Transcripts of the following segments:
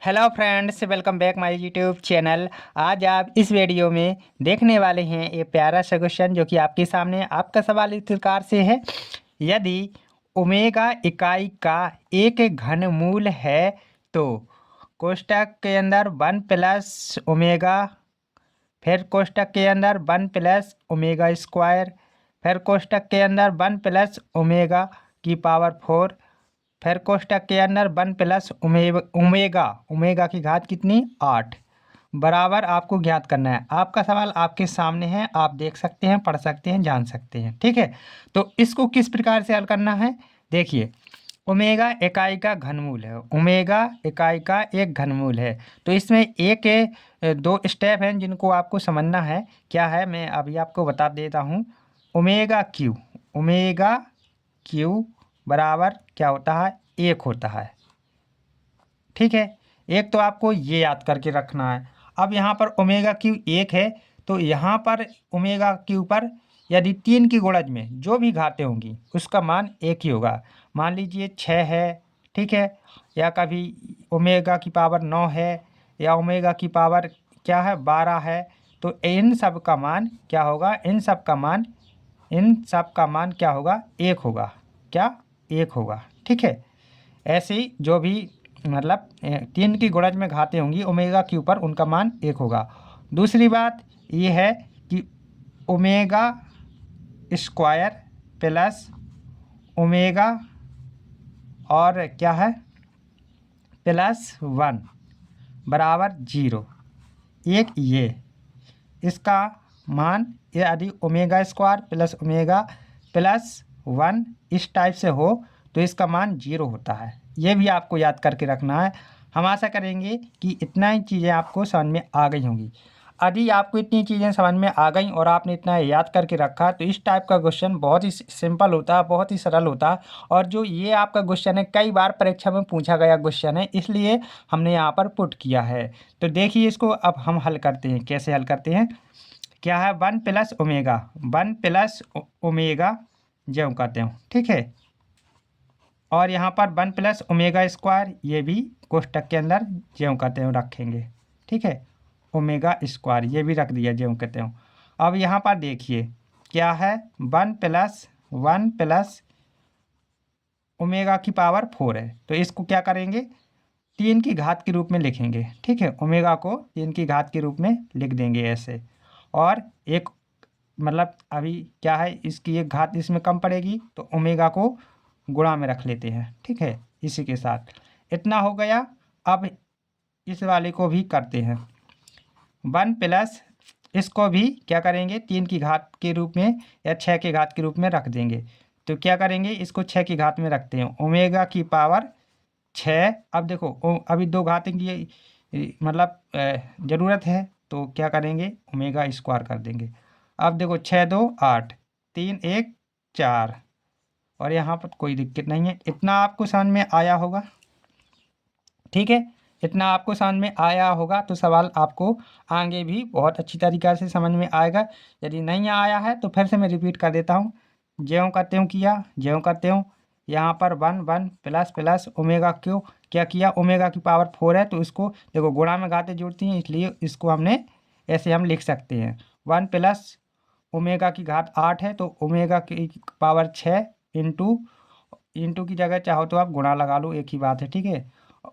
Hello friends, welcome back my YouTube channel. आज आप इस वीडियो में देखने वाले हैं ये प्यारा सा क्वेश्चन जो कि आपके सामने है। आपका सवाल इस प्रकार से है, यदि ओमेगा इकाई का एक घनमूल है तो कोष्टक के अंदर 1 + ओमेगा, फिर कोष्टक के अंदर 1 + ओमेगा², फिर कोष्टक के अंदर 1 + ओमेगा⁴, फिर कोष्टक के अंदर 1 + ओमेगा, ओमेगा की घात कितनी 8 बराबर आपको ज्ञात करना है। आपका सवाल आपके सामने है, आप देख सकते हैं, पढ़ सकते हैं, जान सकते हैं। ठीक है, तो इसको किस प्रकार से हल करना है, देखिए। ओमेगा इकाई का घनमूल है, ओमेगा इकाई का एक घनमूल है, तो इसमें दो स्टेप हैं जिनको आपको समझना है। क्या है, मैं अभी आपको बता देता हूँ। ओमेगा क्यू बराबर क्या होता है, 1 होता है। ठीक है, एक तो आपको ये याद करके रखना है। अब यहाँ पर ओमेगा क्यू 1 है, तो यहाँ पर ओमेगा क्यू पर यदि 3 की गुणज में जो भी घातें होंगी उसका मान 1 ही होगा। मान लीजिए 6 है, ठीक है, या कभी ओमेगा की पावर 9 है, या ओमेगा की पावर क्या है 12 है, तो इन सब का मान क्या होगा, इन सब का मान क्या होगा, 1 होगा। क्या, 1 होगा। ठीक है, ऐसे ही जो भी मतलब 3 की गुणज में घातें होंगी ओमेगा के ऊपर, उनका मान 1 होगा। दूसरी बात ये है कि ओमेगा² प्लस ओमेगा और क्या है +1 बराबर 0, एक ये इसका मान यदि ओमेगा² प्लस ओमेगा+1 इस टाइप से हो तो इसका मान 0 होता है। ये भी आपको याद करके रखना है। हम आशा करेंगे कि इतना ही चीज़ें आपको समझ में आ गई होंगी। यदि आपको इतनी चीज़ें समझ में आ गई और आपने इतना याद करके रखा तो इस टाइप का क्वेश्चन बहुत ही सिंपल होता है, बहुत ही सरल होता है। और जो ये आपका क्वेश्चन है कई बार परीक्षा में पूछा गया क्वेश्चन है, इसलिए हमने यहाँ पर पुट किया है। तो देखिए इसको अब हम हल करते हैं। कैसे हल करते हैं, क्या है 1 + ओमेगा ज्यों कहते हो, ठीक है। और यहाँ पर 1 + ओमेगा², ये भी कोष्टक के अंदर ज्यों कहते हो रखेंगे, ठीक है। ओमेगा² ये भी रख दिया ज्यों कहते हो। अब यहाँ पर देखिए क्या है 1 + 1 + ओमेगा⁴ है, तो इसको क्या करेंगे 3 की घात के रूप में लिखेंगे, ठीक है। ओमेगा को 3 की घात के रूप में लिख देंगे ऐसे। और एक मतलब अभी क्या है, इसकी एक घात इसमें कम पड़ेगी तो ओमेगा को गुणा में रख लेते हैं, ठीक है। इसी के साथ इतना हो गया। अब इस वाले को भी करते हैं 1 + इसको भी क्या करेंगे 3 की घात के रूप में या 6 की घात के रूप में रख देंगे। तो क्या करेंगे, इसको 6 की घात में रखते हैं, ओमेगा की पावर 6। अब देखो अभी दो घातें की मतलब ज़रूरत है, तो क्या करेंगे ओमेगा² कर देंगे। अब देखो 6 2 8, 3 1 4, और यहाँ पर कोई दिक्कत नहीं है। इतना आपको समझ में आया होगा, ठीक है। इतना आपको समझ में आया होगा तो सवाल आपको आगे भी बहुत अच्छी तरीक़ा से समझ में आएगा। यदि नहीं आया है तो फिर से मैं रिपीट कर देता हूँ। ज्यों करते हूँ किया, ज्यों करते हूँ यहाँ पर 1 1 + ओमेगा क्यों क्या किया, ओमेगा की पावर 4 है तो इसको देखो गुणा में घातें जुड़ती हैं, इसलिए इसको हमने ऐसे हम लिख सकते हैं 1 + ओमेगा की घात 8 है तो ओमेगा की पावर 6 इंटू की जगह चाहो तो आप गुणा लगा लो, एक ही बात है, ठीक है।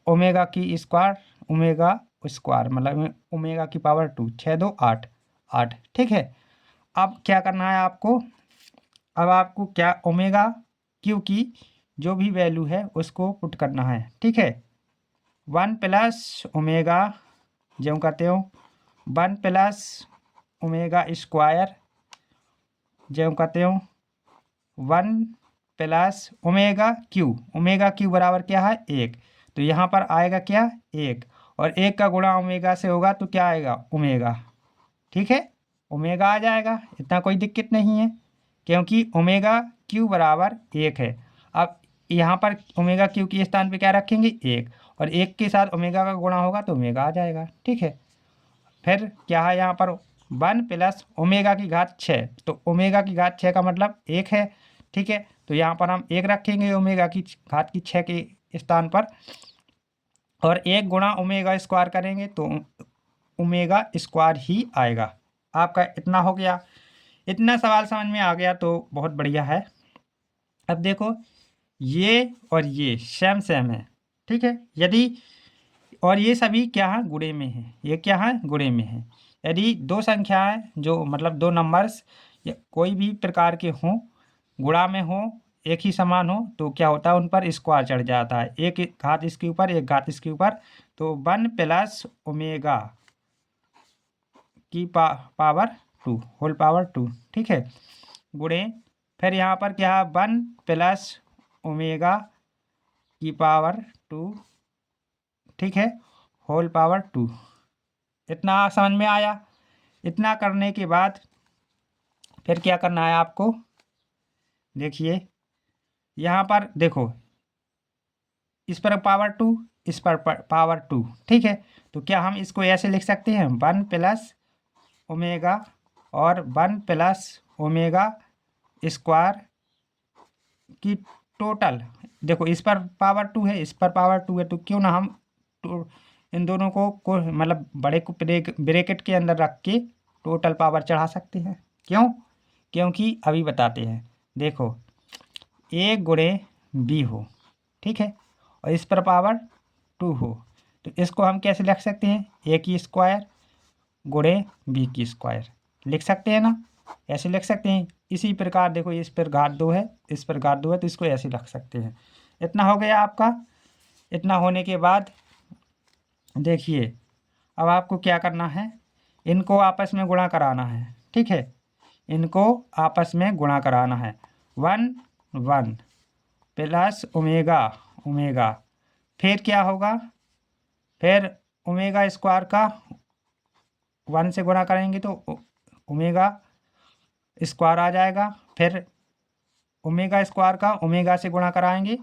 ओमेगा की स्क्वायर, ओमेगा² मतलब ओमेगा की पावर 2, 6 2 8 8, ठीक है। अब क्या करना है आपको, अब आपको क्या ओमेगा क्यू की जो भी वैल्यू है उसको पुट करना है, ठीक है। 1 + ओमेगा ज्यों कहते हो 1 + ओमेगा² ज्यों कहते हो 1 + ओमेगा क्यू बराबर क्या है 1, तो यहाँ पर आएगा क्या 1, और 1 का गुणा ओमेगा से होगा तो क्या आएगा ओमेगा, ठीक है। ओमेगा आ जाएगा, इतना कोई दिक्कत नहीं है क्योंकि ओमेगा क्यू बराबर 1 है। अब यहाँ पर ओमेगा क्यू के स्थान पे क्या रखेंगे 1, और 1 के साथ ओमेगा का गुणा होगा तो ओमेगा आ जाएगा, ठीक है। फिर क्या है यहाँ पर 1 + ओमेगा की घात 6, तो ओमेगा की घात 6 का मतलब 1 है, ठीक है। तो यहाँ पर हम 1 रखेंगे ओमेगा की घात की 6 के स्थान पर। और 1 गुणा ओमेगा स्क्वायर करेंगे तो ओमेगा स्क्वायर ही आएगा। आपका इतना हो गया। इतना सवाल समझ में आ गया तो बहुत बढ़िया है। अब देखो ये और ये सेम सेम है, ठीक है। यदि और ये सभी क्या है, गुणे में है। ये क्या है, गुणे में है। यदि दो संख्याएं जो मतलब दो नंबर्स या कोई भी प्रकार के हों, गुणा में हो, एक ही समान हो, तो क्या होता है, उन पर स्क्वायर चढ़ जाता है। एक घात इसके ऊपर, एक घात इसके ऊपर, तो 1 प्लस ओमेगा की पावर 2 होल पावर 2, ठीक है, गुणे फिर यहाँ पर क्या है, 1 प्लस ओमेगा की पावर 2, ठीक है, होल पावर 2। इतना समझ में आया। इतना करने के बाद फिर क्या करना है आपको, देखिए यहाँ पर देखो, इस पर पावर 2, इस पर पावर 2, ठीक है। तो क्या हम इसको ऐसे लिख सकते हैं, 1 प्लस ओमेगा और 1 प्लस ओमेगा स्क्वायर की टोटल। देखो इस पर पावर 2 है, इस पर पावर 2 है, तो क्यों ना हम इन दोनों को मतलब बड़े को ब्रैकेट के अंदर रख के टोटल पावर चढ़ा सकते हैं। क्यों, क्योंकि अभी बताते हैं। देखो ए गुणे बी हो, ठीक है, और इस पर पावर 2 हो, तो इसको हम कैसे लिख सकते हैं, ए की स्क्वायर गुणे बी की स्क्वायर लिख सकते हैं ना, ऐसे लिख सकते हैं। इसी प्रकार देखो इस पर घात 2 है, इस पर घात 2 है, तो इसको ऐसे लिख सकते हैं। इतना हो गया आपका। इतना होने के बाद देखिए अब आपको क्या करना है, इनको आपस में गुणा कराना है, ठीक है, इनको आपस में गुणा कराना है। 1 1 प्लस ओमेगा ओमेगा, फिर क्या होगा, फिर ओमेगा स्क्वायर का 1 से गुणा करेंगे तो ओमेगा स्क्वायर आ जाएगा। फिर ओमेगा स्क्वायर का ओमेगा से गुणा कराएंगे,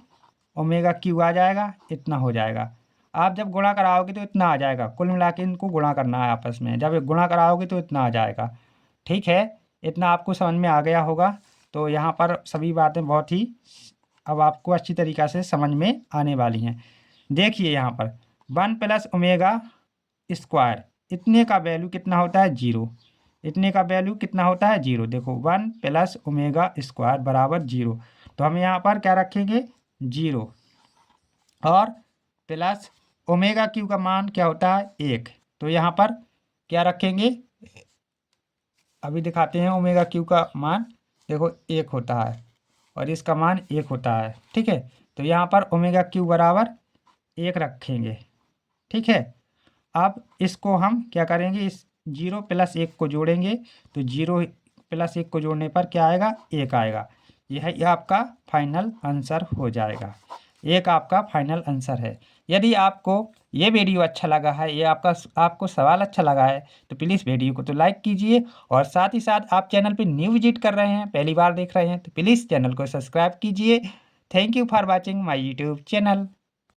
ओमेगा क्यू आ जाएगा। इतना हो जाएगा। आप जब गुणा कराओगे तो इतना आ जाएगा। कुल मिला के इनको गुणा करना है आपस में, जब गुणा कराओगे तो इतना आ जाएगा, ठीक है। इतना आपको समझ में आ गया होगा। तो यहाँ पर सभी बातें बहुत ही अब आपको अच्छी तरीक़ा से समझ में आने वाली हैं। देखिए यहाँ पर 1 प्लस ओमेगा स्क्वायर, इतने का वैल्यू कितना होता है, 0। इतने का वैल्यू कितना होता है, 0। देखो 1 प्लस ओमेगा स्क्वायर बराबर 0, तो हम यहाँ पर क्या रखेंगे, 0, और प्लस ओमेगा क्यू का मान क्या होता है, 1, तो यहाँ पर क्या रखेंगे, अभी दिखाते हैं। ओमेगा क्यू का मान देखो 1 होता है और इसका मान 1 होता है, ठीक है। तो यहाँ पर ओमेगा क्यू बराबर 1 रखेंगे, ठीक है। अब इसको हम क्या करेंगे, इस 0 प्लस 1 को जोड़ेंगे, तो 0 प्लस 1 को जोड़ने पर क्या आएगा, 1 आएगा। यह आपका फाइनल आंसर हो जाएगा। एक आपका फाइनल आंसर है। यदि आपको ये वीडियो अच्छा लगा है, ये आपको सवाल अच्छा लगा है, तो प्लीज़ वीडियो को तो लाइक कीजिए, और साथ ही साथ आप चैनल पे न्यू विजिट कर रहे हैं, पहली बार देख रहे हैं, तो प्लीज़ चैनल को सब्सक्राइब कीजिए। Thank you for watching my YouTube channel.